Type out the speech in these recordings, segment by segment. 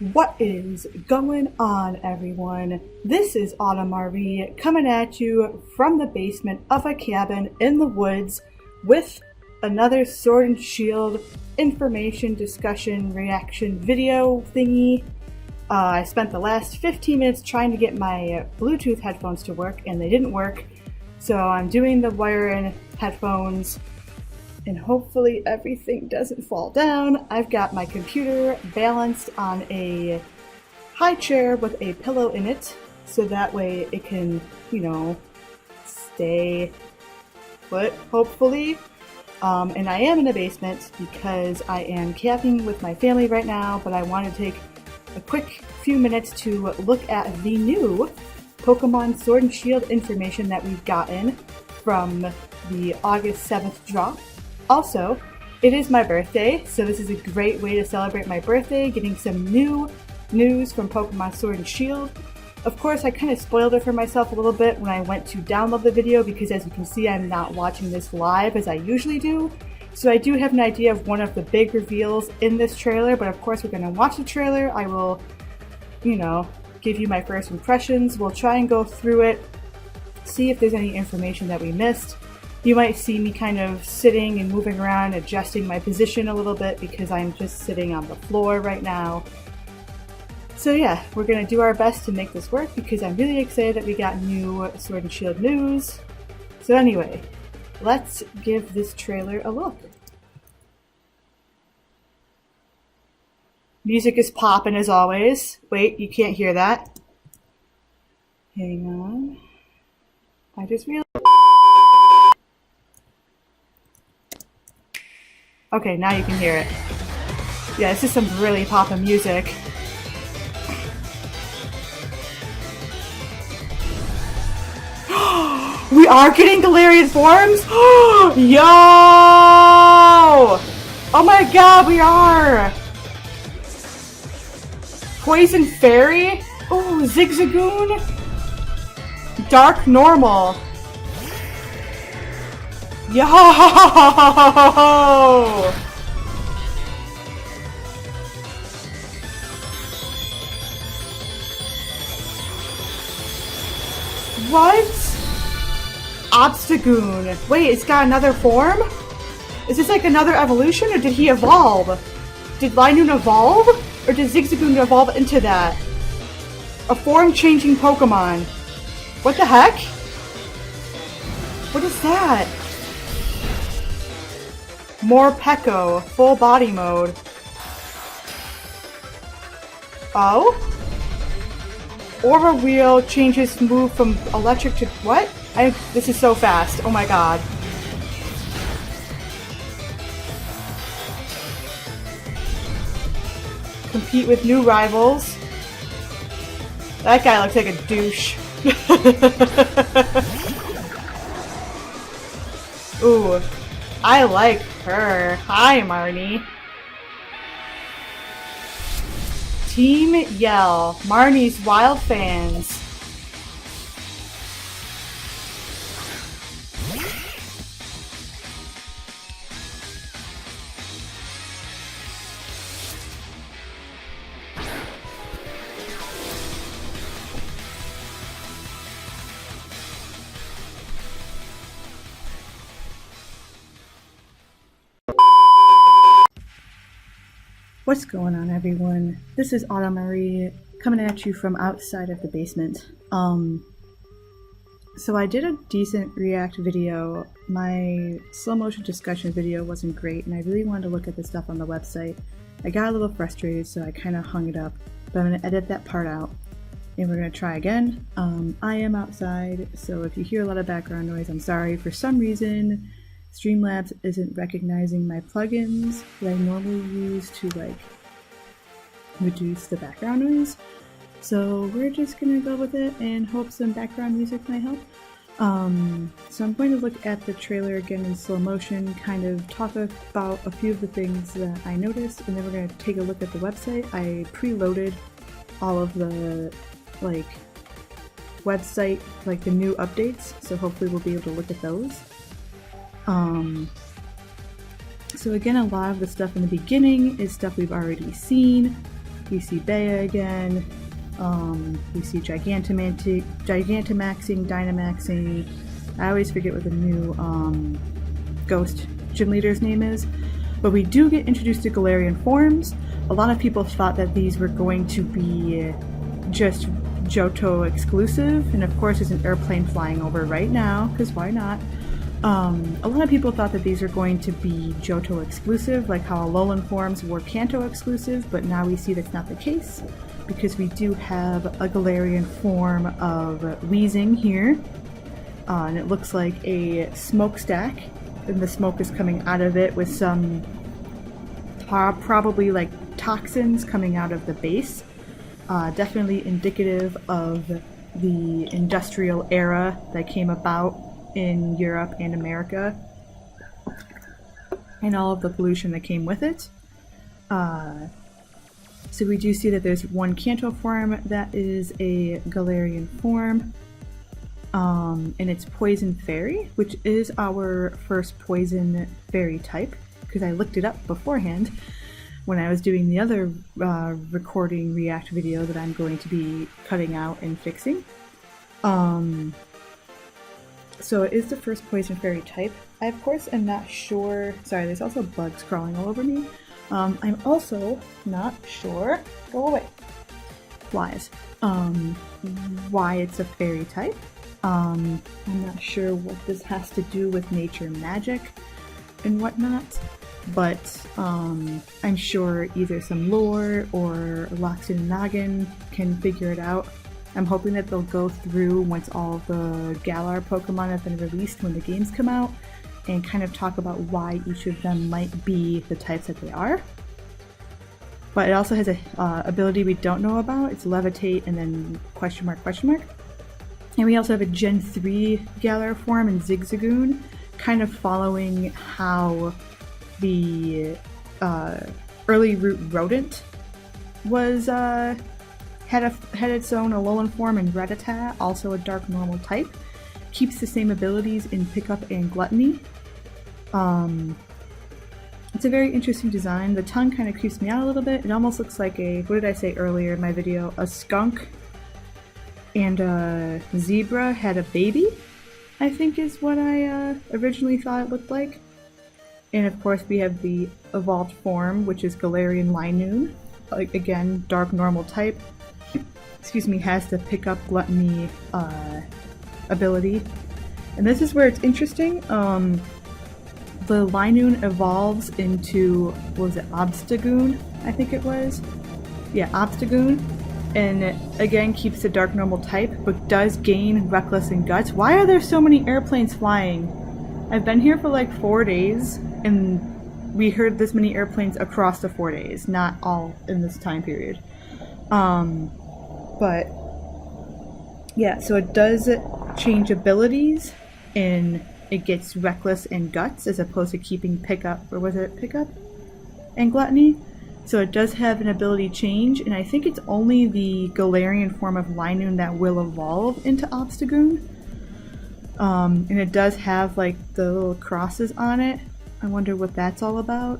What is going on, everyone? This is Autumn RV coming at you from the basement of a cabin in the woods with another Sword and Shield information, discussion, reaction video thingy. I spent the last 15 minutes trying to get my Bluetooth headphones to work and they didn't work, so I'm doing the wire-in headphones. And hopefully everything doesn't fall down. I've got my computer balanced on a high chair with a pillow in it, so that way it can, stay put, hopefully. And I am in the basement because I am camping with my family right now, but I want to take a quick few minutes to look at the new Pokemon Sword and Shield information that we've gotten from the August 7th drop. Also, it is my birthday, so this is a great way to celebrate my birthday, getting some new news from Pokemon Sword and Shield. Of course, I kind of spoiled it for myself a little bit when I went to download the video because, as you can see, I'm not watching this live as I usually do. So I do have an idea of one of the big reveals in this trailer, but of course we're going to watch the trailer. I will, give you my first impressions. We'll try and go through it, see if there's any information that we missed. You might see me kind of sitting and moving around, adjusting my position a little bit because I'm just sitting on the floor right now. So yeah, we're going to do our best to make this work because I'm really excited that we got new Sword and Shield news. So anyway, let's give this trailer a look. Music is popping as always. Wait, you can't hear that. Hang on. I just realized. Okay, now you can hear it. Yeah, this is some really poppin' music. We are getting Galarian Forms? Yo! Oh my god, we are! Poison Fairy? Oh, Zigzagoon? Dark Normal. Yo! What? Obstagoon. Wait, it's got another form? Is this like another evolution, or did he evolve? Did Linoon evolve? Or did Zigzagoon evolve into that? A form-changing Pokemon. What the heck? What is that? Morpeko, full body mode. Oh? Aura Wheel changes move from electric to what? This is so fast. Oh my god. Compete with new rivals. That guy looks like a douche. Ooh. I like her. Hi, Marnie. Team Yell. Marnie's wild fans. What's going on, everyone? This is Autumn Marie coming at you from outside of the basement. So I did a decent react video. My slow motion discussion video wasn't great, and I really wanted to look at the stuff on the website. I got a little frustrated, so I kind of hung it up, but I'm going to edit that part out, and we're going to try again. I am outside, so if you hear a lot of background noise, I'm sorry. For some reason, Streamlabs isn't recognizing my plugins that I normally use to reduce the background noise. So we're just gonna go with it and hope some background music might help. So I'm going to look at the trailer again in slow motion, kind of talk about a few of the things that I noticed, and then we're going to take a look at the website. I preloaded all of the website, the new updates, so hopefully we'll be able to look at those. So again, a lot of the stuff in the beginning is stuff we've already seen. We see Bea again. We see Gigantamaxing, Dynamaxing. I always forget what the new Ghost Gym Leader's name is. But we do get introduced to Galarian Forms. A lot of people thought that these were going to be just Johto exclusive, and of course there's an airplane flying over right now, because why not? A lot of people thought that these were going to be Johto exclusive, like how Alolan Forms were Kanto exclusive, but now we see that's not the case, because we do have a Galarian form of Weezing here, and it looks like a smokestack, and the smoke is coming out of it with some probably like toxins coming out of the base. Definitely indicative of the industrial era that came about in Europe and America, and all of the pollution that came with it. So we do see that there's one Kanto form that is a Galarian form, and it's Poison Fairy, which is our first Poison Fairy type, because I looked it up beforehand when I was doing the other recording react video that I'm going to be cutting out and fixing. So it is the first Poison Fairy type. I of course am not sure, sorry, there's also bugs crawling all over me. I'm also not sure, go away, flies, why it's a fairy type. I'm not sure what this has to do with nature magic and whatnot, but I'm sure either some lore or Loxodon and Noggin can figure it out. I'm hoping that they'll go through once all the Galar Pokemon have been released when the games come out and kind of talk about why each of them might be the types that they are. But it also has a ability we don't know about. It's Levitate and then question mark, question mark. And we also have a Gen 3 Galar form in Zigzagoon, kind of following how the early root rodent was had its own Alolan form in Rattata, also a dark normal type. Keeps the same abilities in Pickup and Gluttony. It's a very interesting design. The tongue kind of creeps me out a little bit. It almost looks like a, what did I say earlier in my video? A skunk and a zebra had a baby, I think is what I originally thought it looked like. And of course we have the evolved form, which is Galarian Linoon. Like, again, dark normal type. Excuse me, has the Pickup Gluttony ability. And this is where it's interesting. The Linoon evolves into, what was it, Obstagoon, I think it was? Yeah, Obstagoon. And it, again, keeps the dark normal type, but does gain Reckless and Guts. Why are there so many airplanes flying? I've been here for like 4 days, and we heard this many airplanes across the 4 days, not all in this time period. But yeah, so it does change abilities, and it gets Reckless and Guts as opposed to keeping Pickup, or was it Pickup and Gluttony? So it does have an ability change, and I think it's only the Galarian form of Linoon that will evolve into Obstagoon. And it does have like the little crosses on it. I wonder what that's all about.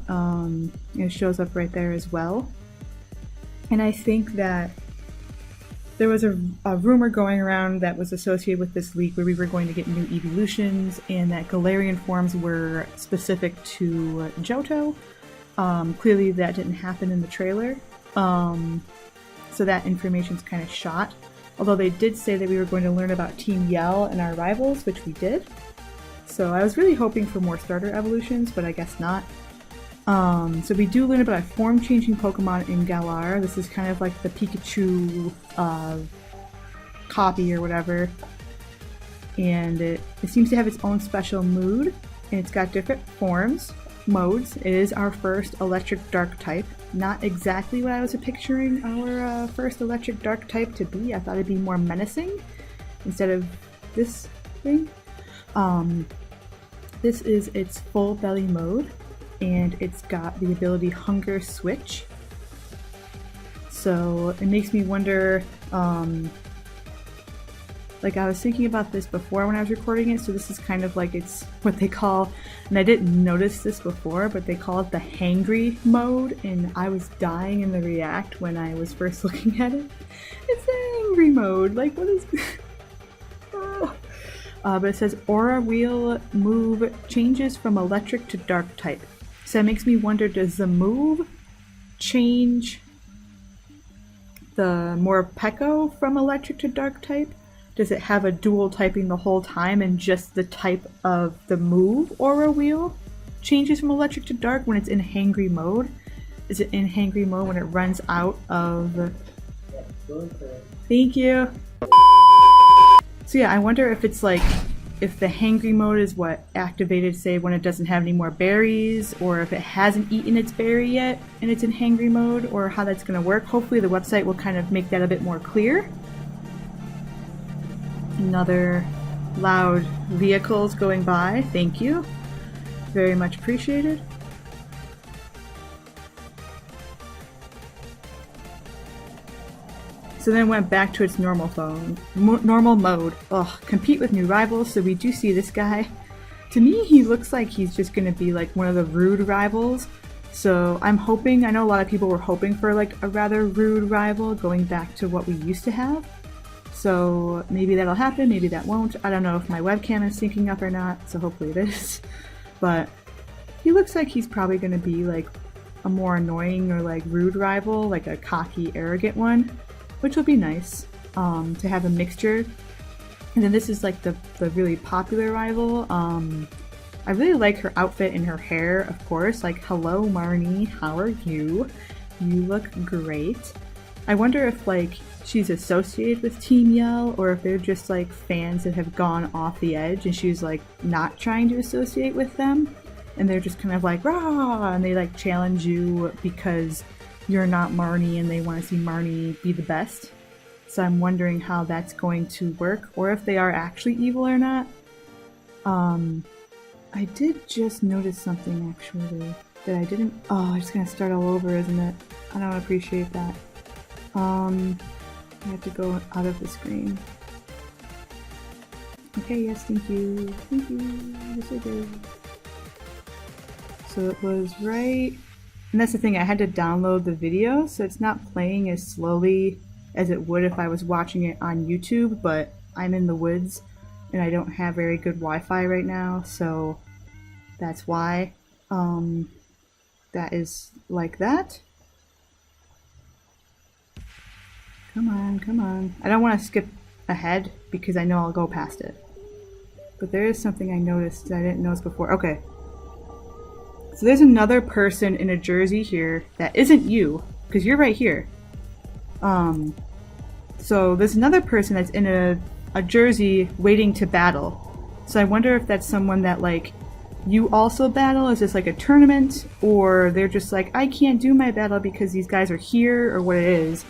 It shows up right there as well. And I think that there was a rumor going around that was associated with this leak where we were going to get new evolutions and that Galarian forms were specific to Johto. Clearly that didn't happen in the trailer. So that information's kind of shot. Although they did say that we were going to learn about Team Yell and our rivals, which we did. So I was really hoping for more starter evolutions, but I guess not. So we do learn about a form-changing Pokemon in Galar. This is kind of like the Pikachu copy or whatever. And it seems to have its own special mood, and it's got different modes. It is our first electric dark type. Not exactly what I was picturing our first electric dark type to be. I thought it'd be more menacing instead of this thing. This is its full belly mode, and it's got the ability Hunger Switch. So it makes me wonder Like, I was thinking about this before when I was recording it, so this is kind of like, it's what they call, and I didn't notice this before, but they call it the hangry mode, and I was dying in the React when I was first looking at it. It's the angry mode, like, what is this? But it says aura wheel move changes from electric to dark type. So that makes me wonder, does the move change the Morpeko from electric to dark type? Does it have a dual typing the whole time and just the type of the move aura wheel changes from electric to dark when it's in hangry mode? Is it in hangry mode when it runs out of... Thank you! So yeah, I wonder if it's like, if the hangry mode is what activated, say, when it doesn't have any more berries, or if it hasn't eaten its berry yet and it's in hangry mode, or how that's going to work. Hopefully the website will kind of make that a bit more clear. Another loud vehicles going by. Thank you. Very much appreciated. So then it went back to its normal mode. Ugh, compete with new rivals. So we do see this guy. To me, he looks like he's just going to be like one of the rude rivals. So I'm hoping, I know a lot of people were hoping for like a rather rude rival going back to what we used to have. So maybe that'll happen, maybe that won't. I don't know if my webcam is syncing up or not, so hopefully it is. But he looks like he's probably going to be like a more annoying or like rude rival, like a cocky, arrogant one, which will be nice to have a mixture. And then this is like the really popular rival. I really like her outfit and her hair, of course. Like, hello Marnie, how are you? You look great. I wonder if like she's associated with Team Yell, or if they're just like fans that have gone off the edge and she's like not trying to associate with them, and they're just kind of like rah, and they like challenge you because you're not Marnie and they want to see Marnie be the best. So I'm wondering how that's going to work, or if they are actually evil or not. I did just notice something actually that I didn't. Oh, it's gonna start all over, isn't it? I don't appreciate that. I have to go out of the screen. Okay, yes, thank you. Thank you. Yes, I did. So it was right... And that's the thing, I had to download the video, so it's not playing as slowly as it would if I was watching it on YouTube, but I'm in the woods and I don't have very good Wi-Fi right now, so that's why that is like that. Come on, come on. I don't want to skip ahead because I know I'll go past it. But there is something I noticed that I didn't notice before. Okay. So there's another person in a jersey here that isn't you, because you're right here. So there's another person that's in a jersey waiting to battle. So I wonder if that's someone that like you also battle. Is this like a tournament, or they're just like, I can't do my battle because these guys are here, or what it is.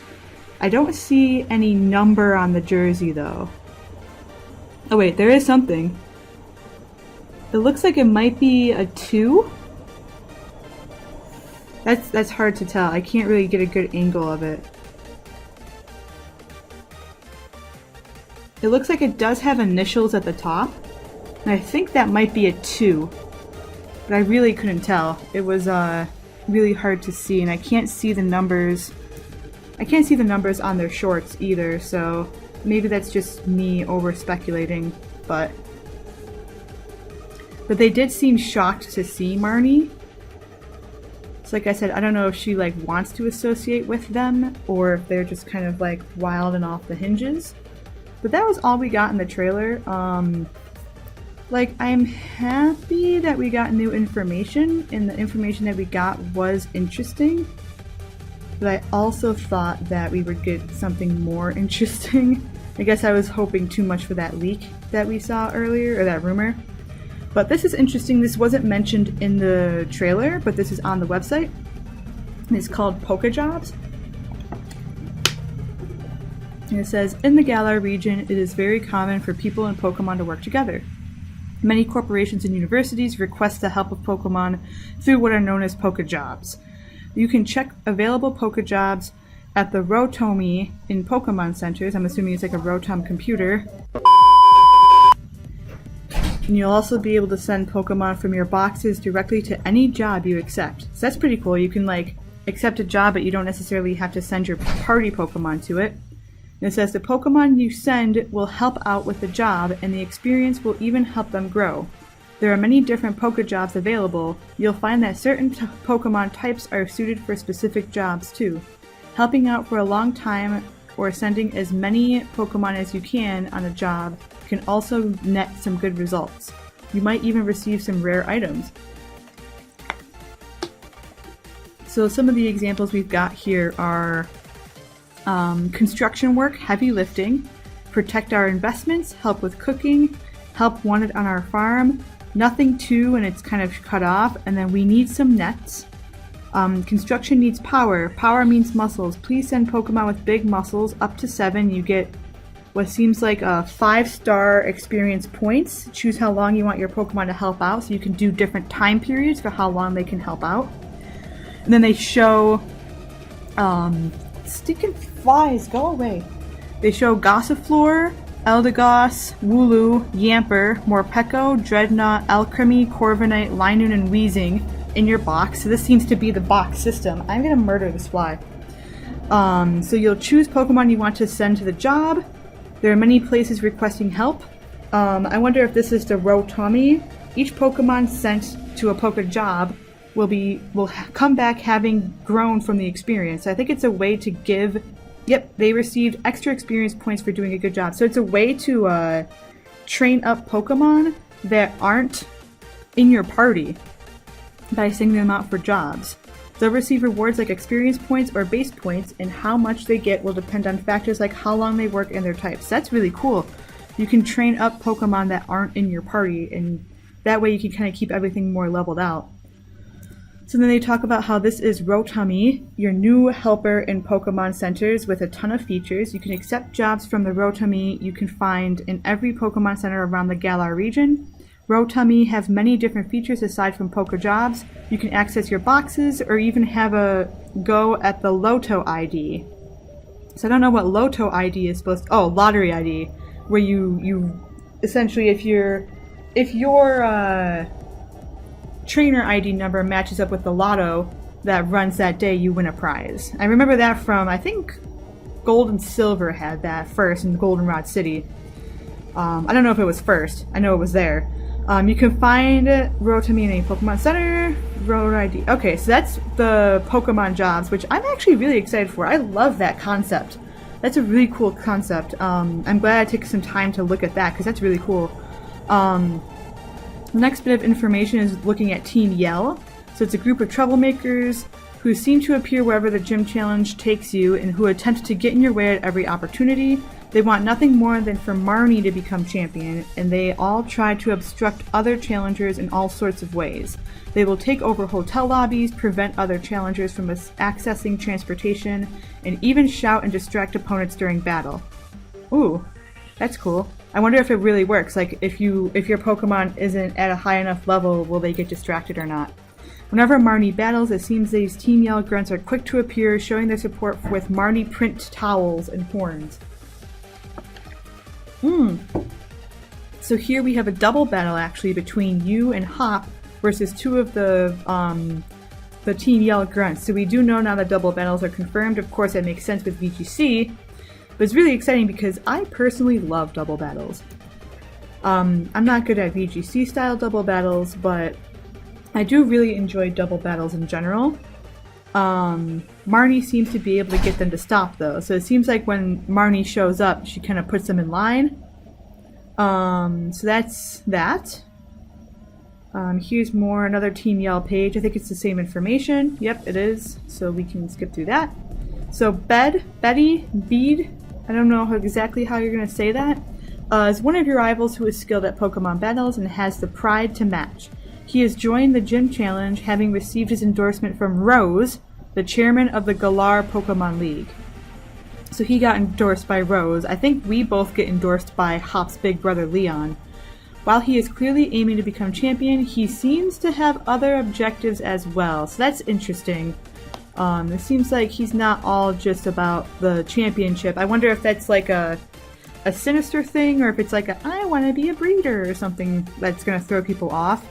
I don't see any number on the jersey though. Oh wait, there is something. It looks like it might be a 2. That's hard to tell. I can't really get a good angle of it. It looks like it does have initials at the top, and I think that might be a 2. But I really couldn't tell. It was really hard to see, and I can't see the numbers. I can't see the numbers on their shorts either, so maybe that's just me over speculating, but they did seem shocked to see Marnie. So like I said, I don't know if she like wants to associate with them, or if they're just kind of like wild and off the hinges. But that was all we got in the trailer. Like, I'm happy that we got new information, and the information that we got was interesting. But I also thought that we would get something more interesting. I guess I was hoping too much for that leak that we saw earlier, or that rumor. But this is interesting. This wasn't mentioned in the trailer, but this is on the website. It's called Poke Jobs. And it says, in the Galar region, it is very common for people and Pokemon to work together. Many corporations and universities request the help of Pokemon through what are known as Poke Jobs. You can check available Poke Jobs at the Rotomi in Pokemon centers. I'm assuming it's like a Rotom computer. And you'll also be able to send Pokemon from your boxes directly to any job you accept. So that's pretty cool. You can like accept a job, but you don't necessarily have to send your party Pokemon to it. And it says the Pokemon you send will help out with the job, and the experience will even help them grow. There are many different Pokejobs available. You'll find that certain Pokemon types are suited for specific jobs too. Helping out for a long time or sending as many Pokemon as you can on a job can also net some good results. You might even receive some rare items. So some of the examples we've got here are construction work, heavy lifting, protect our investments, help with cooking, help wanted on our farm, nothing to, and it's kind of cut off, and then we need some nets. Construction needs power. Power means muscles. Please send Pokemon with big muscles. Up to 7, you get what seems like a 5-star experience points. Choose how long you want your Pokemon to help out, so you can do different time periods for how long they can help out. And then they show stinking flies, go away. They show Gossifleur, Eldegoss, Wooloo, Yamper, Morpeko, Dreadnought, Alchemy, Corviknight, Linoon, and Weezing in your box. So this seems to be the box system. I'm gonna murder this fly. So you'll choose Pokemon you want to send to the job. There are many places requesting help. I wonder if this is the Rotomi. Each Pokemon sent to a Pokejob will come back having grown from the experience. So I think it's a way to give. Yep, they received extra experience points for doing a good job. So it's a way to train up Pokemon that aren't in your party by sending them out for jobs. They'll receive rewards like experience points or base points, and how much they get will depend on factors like how long they work and their types. That's really cool. You can train up Pokemon that aren't in your party, and that way you can kind of keep everything more leveled out. So then they talk about how this is Rotomi, your new helper in Pokemon centers with a ton of features. You can accept jobs from the Rotomi you can find in every Pokemon center around the Galar region. Rotomi have many different features aside from Pokejobs. You can access your boxes or even have a go at the Loto ID. So I don't know what Loto ID is supposed to... Oh, Lottery ID. Where you essentially, if your trainer ID number matches up with the lotto that runs that day, you win a prize. I remember that from, I think, Gold and Silver had that first in Goldenrod City. I don't know if it was first. I know it was there. You can find Rotomi in a Pokemon Center. Road ID. Okay, so that's the Pokemon jobs, which I'm actually really excited for. I love that concept. That's a really cool concept. I'm glad I took some time to look at that because that's really cool. The next bit of information is looking at Team Yell. So it's a group of troublemakers who seem to appear wherever the gym challenge takes you and who attempt to get in your way at every opportunity. They want nothing more than for Marnie to become champion, and they all try to obstruct other challengers in all sorts of ways. They will take over hotel lobbies, prevent other challengers from accessing transportation, and even shout and distract opponents during battle. Ooh, that's cool. I wonder if it really works. Like, if your Pokemon isn't at a high enough level, will they get distracted or not? Whenever Marnie battles, it seems these Team Yell grunts are quick to appear, showing their support with Marnie print towels and horns. So here we have a double battle actually between you and Hop versus 2 of the Team Yell grunts. So we do know now that double battles are confirmed. Of course, that makes sense with VGC. But it's really exciting because I personally love double battles. I'm not good at VGC style double battles, but I do really enjoy double battles in general. Marnie seems to be able to get them to stop though, so it seems like when Marnie shows up, she kind of puts them in line. So that's that. Here's another Team Yell page. I think it's the same information. Yep, it is. So we can skip through that. So Betty, I don't know exactly how you're going to say that, is one of your rivals who is skilled at Pokemon battles and has the pride to match. He has joined the Gym Challenge, having received his endorsement from Rose, the chairman of the Galar Pokemon League. So he got endorsed by Rose. I think we both get endorsed by Hop's big brother Leon. While he is clearly aiming to become champion, he seems to have other objectives as well. So that's interesting. It seems like he's not all just about the championship. I wonder if that's like a sinister thing or if it's like a I want to be a breeder or something that's going to throw people off.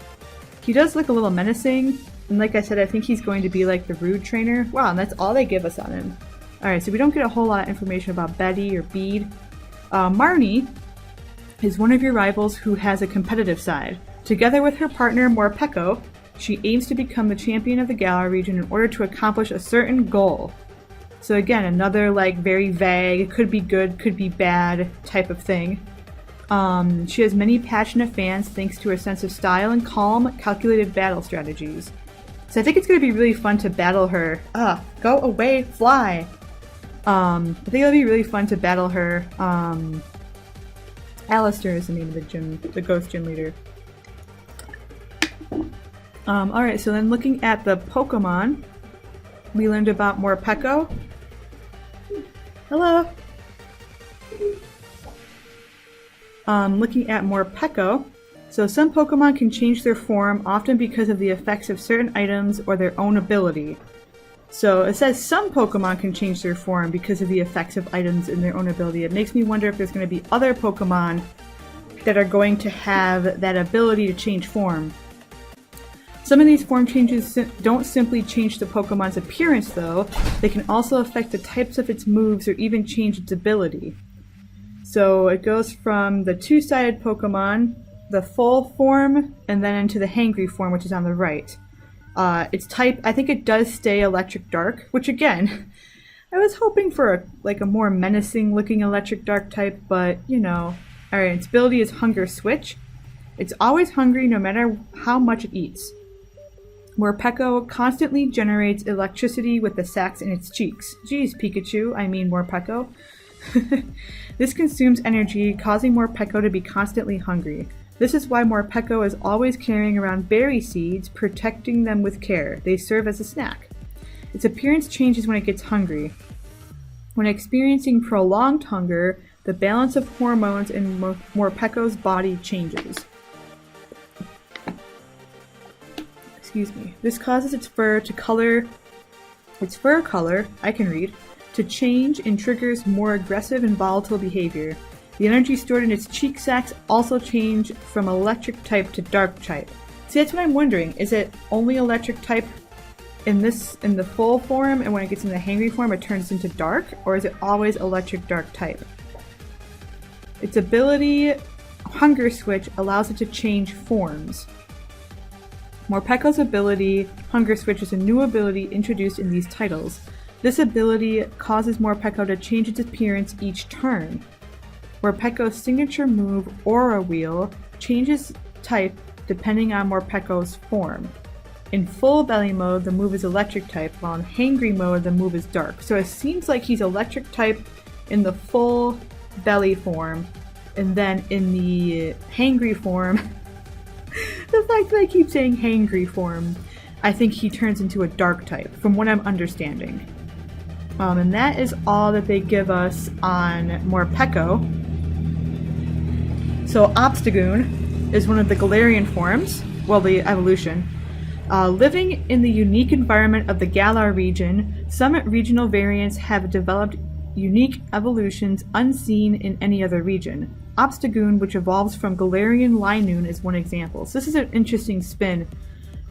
He does look a little menacing, and like I said, I think he's going to be like the rude trainer. Wow, and that's all they give us on him. Alright, so we don't get a whole lot of information about Betty or Bede. Marnie is one of your rivals who has a competitive side. Together with her partner Morpeko, she aims to become the champion of the Galar region in order to accomplish a certain goal. So again, another like very vague, could be good, could be bad type of thing. She has many passionate fans thanks to her sense of style and calm, calculated battle strategies. So I think it's going to be really fun to battle her. Go away, fly! I think it'll be really fun to battle her. Alistair is the name of the ghost gym leader. Alright, so then looking at the Pokemon, we learned about Morpeko. Hello! Looking at Morpeko, so some Pokemon can change their form, often because of the effects of certain items or their own ability. So it says some Pokemon can change their form because of the effects of items and their own ability. It makes me wonder if there's going to be other Pokemon that are going to have that ability to change form. Some of these form changes don't simply change the Pokemon's appearance though, they can also affect the types of its moves or even change its ability. So it goes from the two-sided Pokemon, the full form, and then into the hangry form, which is on the right. Its type, I think it does stay Electric Dark, which again, I was hoping for a more menacing looking Electric Dark type, but you know. Alright, its ability is Hunger Switch. It's always hungry no matter how much it eats. Morpeko constantly generates electricity with the sacs in its cheeks. Geez, Pikachu, I mean Morpeko. This consumes energy, causing Morpeko to be constantly hungry. This is why Morpeko is always carrying around berry seeds, protecting them with care. They serve as a snack. Its appearance changes when it gets hungry. When experiencing prolonged hunger, the balance of hormones in Morpeko's body changes. Excuse me. This causes its fur color, I can read, to change and triggers more aggressive and volatile behavior. The energy stored in its cheek sacs also change from electric type to dark type. See, that's what I'm wondering. Is it only electric type in the full form, and when it gets in the hangry form it turns into dark? Or is it always electric dark type? Its ability, Hunger Switch, allows it to change forms. Morpeko's ability, Hunger Switch, is a new ability introduced in these titles. This ability causes Morpeko to change its appearance each turn. Morpeko's signature move, Aura Wheel, changes type depending on Morpeko's form. In full belly mode, the move is electric type, while in hangry mode, the move is dark. So it seems like he's electric type in the full belly form, and then in the hangry form, the fact that I keep saying hangry form, I think he turns into a dark type, from what I'm understanding. And that is all that they give us on Morpeko. So Obstagoon is one of the Galarian forms, well, the evolution. Living in the unique environment of the Galar region, some regional variants have developed unique evolutions unseen in any other region. Obstagoon, which evolves from Galarian Linoon, is one example. So this is an interesting spin.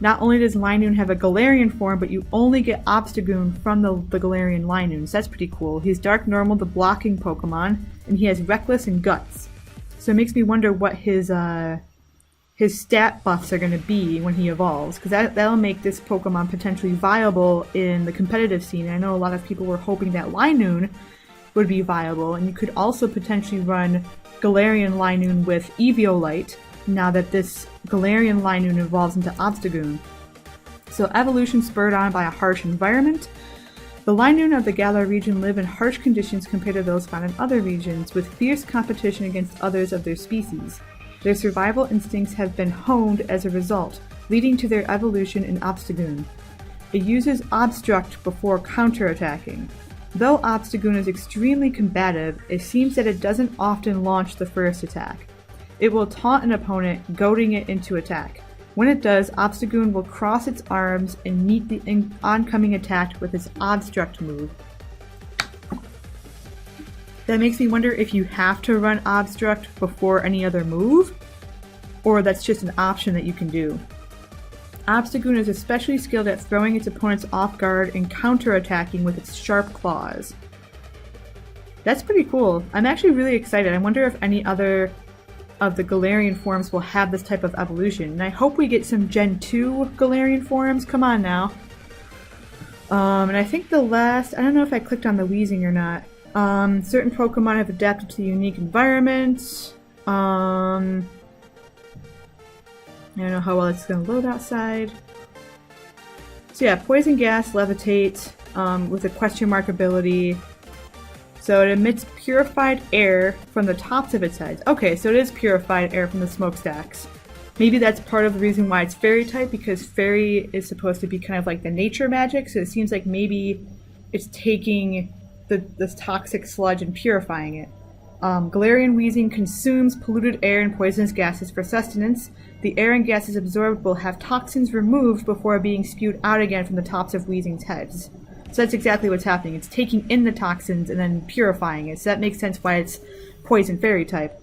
Not only does Linoon have a Galarian form, but you only get Obstagoon from the Galarian Linoon. So that's pretty cool. He's Dark Normal, the blocking Pokemon, and he has Reckless and Guts. So it makes me wonder what his stat buffs are going to be when he evolves, because that'll make this Pokemon potentially viable in the competitive scene. And I know a lot of people were hoping that Linoon would be viable, and you could also potentially run Galarian Linoon with Eviolite, now that this Galarian Linoon evolves into Obstagoon. So evolution spurred on by a harsh environment. The Linoon of the Galar region live in harsh conditions compared to those found in other regions, with fierce competition against others of their species. Their survival instincts have been honed as a result, leading to their evolution in Obstagoon. It uses Obstruct before counterattacking. Though Obstagoon is extremely combative, it seems that it doesn't often launch the first attack. It will taunt an opponent, goading it into attack. When it does, Obstagoon will cross its arms and meet the oncoming attack with its Obstruct move. That makes me wonder if you have to run Obstruct before any other move, or that's just an option that you can do. Obstagoon is especially skilled at throwing its opponents off guard and counter-attacking with its sharp claws. That's pretty cool. I'm actually really excited. I wonder if any other of the Galarian forms will have this type of evolution. And I hope we get some Gen 2 Galarian forms. Come on now. And I think the last... I don't know if I clicked on the Weezing or not. Certain Pokemon have adapted to the unique environment. I don't know how well it's going to load outside. So yeah, Poison Gas, Levitate, with a question mark ability. So it emits purified air from the tops of its heads. Okay, so it is purified air from the smokestacks. Maybe that's part of the reason why it's Fairy type, because Fairy is supposed to be kind of like the nature magic, so it seems like maybe it's taking this toxic sludge and purifying it. Galarian Weezing consumes polluted air and poisonous gases for sustenance. The air and gases absorbed will have toxins removed before being spewed out again from the tops of Weezing's heads. So that's exactly what's happening. It's taking in the toxins and then purifying it. So that makes sense why it's Poison Fairy type.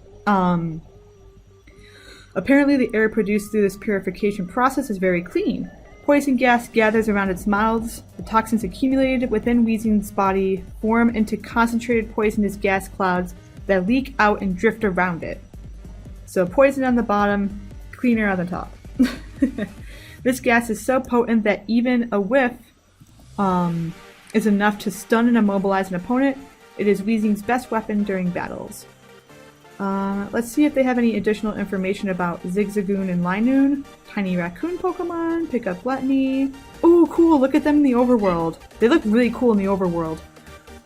Apparently the air produced through this purification process is very clean. Poison gas gathers around its mouths. The toxins accumulated within Weezing's body form into concentrated poisonous gas clouds that leak out and drift around it. So poison on the bottom, cleaner on the top. This gas is so potent that even a whiff is enough to stun and immobilize an opponent. It is Weezing's best weapon during battles. Let's see if they have any additional information about Zigzagoon and Linoon. Tiny raccoon Pokemon, pick up Gluttony. Oh, cool, look at them in the overworld. They look really cool in the overworld.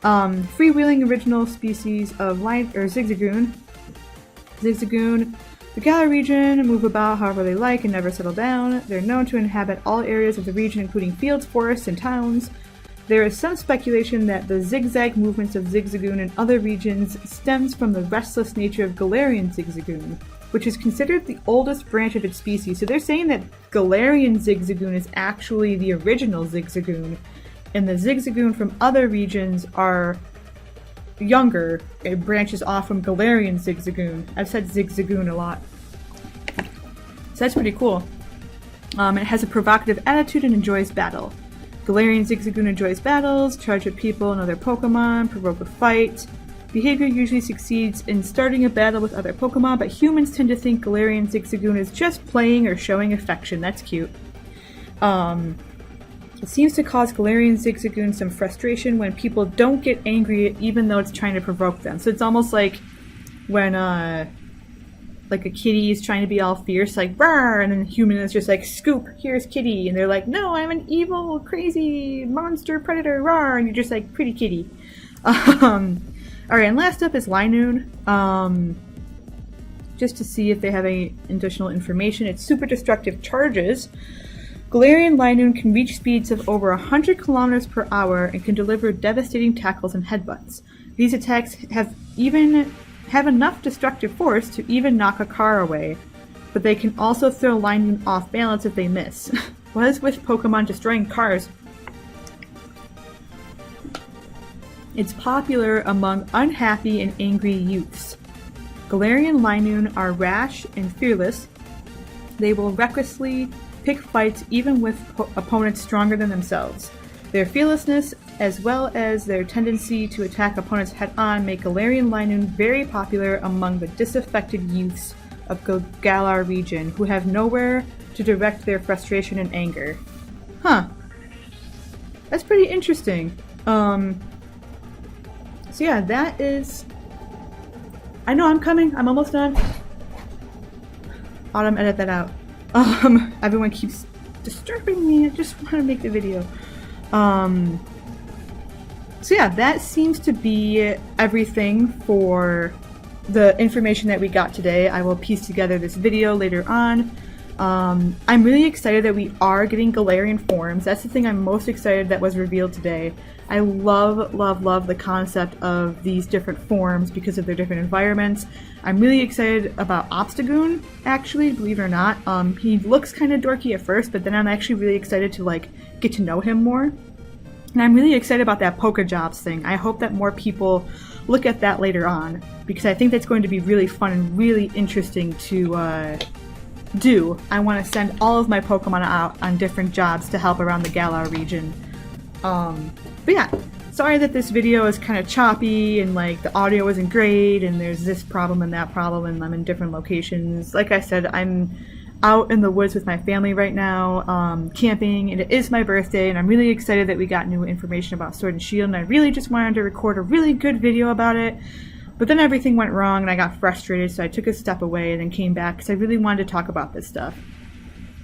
Freewheeling original species of Zigzagoon. Zigzagoon. The Galar region move about however they like and never settle down. They're known to inhabit all areas of the region, including fields, forests, and towns. There is some speculation that the zigzag movements of Zigzagoon in other regions stems from the restless nature of Galarian Zigzagoon, which is considered the oldest branch of its species. So they're saying that Galarian Zigzagoon is actually the original Zigzagoon, and the Zigzagoon from other regions are younger. It branches off from Galarian Zigzagoon. I've said Zigzagoon a lot. So that's pretty cool. It has a provocative attitude and enjoys battle. Galarian Zigzagoon enjoys battles, charge at people and other Pokemon, provoke a fight. Behavior usually succeeds in starting a battle with other Pokemon, but humans tend to think Galarian Zigzagoon is just playing or showing affection. That's cute. It seems to cause Galarian Zigzagoon some frustration when people don't get angry even though it's trying to provoke them. So it's almost like when like a kitty is trying to be all fierce, like "Rawr," and then human is just like, "Scoop, here's kitty," and they're like, "No, I'm an evil, crazy monster predator, rawr," and you're just like, "Pretty kitty." Alright, and last up is Linoon. Just to see if they have any additional information. It's super destructive charges. Galarian Linoon can reach speeds of over 100 kilometers per hour and can deliver devastating tackles and headbutts. These attacks have enough destructive force to even knock a car away, but they can also throw Linoon off balance if they miss. What is with Pokemon destroying cars? It's popular among unhappy and angry youths. Galarian Linoon are rash and fearless. They will recklessly pick fights even with opponents stronger than themselves. Their fearlessness, as well as their tendency to attack opponents head-on, make Galarian Linoon very popular among the disaffected youths of the Galar region, who have nowhere to direct their frustration and anger. Huh. That's pretty interesting. So yeah, that is... I know I'm coming. I'm almost done. Autumn, edit that out. Everyone keeps disturbing me. I just want to make the video. So yeah, that seems to be everything for the information that we got today. I will piece together this video later on. I'm really excited that we are getting Galarian Forms. That's the thing I'm most excited that was revealed today. I love, love, love the concept of these different forms because of their different environments. I'm really excited about Obstagoon, actually, believe it or not. He looks kind of dorky at first, but then I'm actually really excited to, like, get to know him more. And I'm really excited about that Poke Jobs thing. I hope that more people look at that later on, because I think that's going to be really fun and really interesting to do. I want to send all of my Pokemon out on different jobs to help around the Galar region. But yeah, sorry that this video is kind of choppy and like the audio isn't great and there's this problem and that problem and I'm in different locations. Like I said, I'm out in the woods with my family right now, camping, and it is my birthday, and I'm really excited that we got new information about Sword and Shield, and I really just wanted to record a really good video about it, but then everything went wrong and I got frustrated, so I took a step away and then came back because I really wanted to talk about this stuff.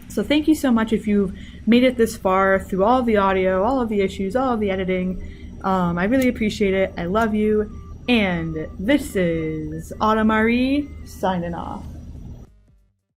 So thank you so much if you've made it this far through all of the audio, all of the issues, all of the editing. I really appreciate it. I love you, and this is Autumn Marie signing off.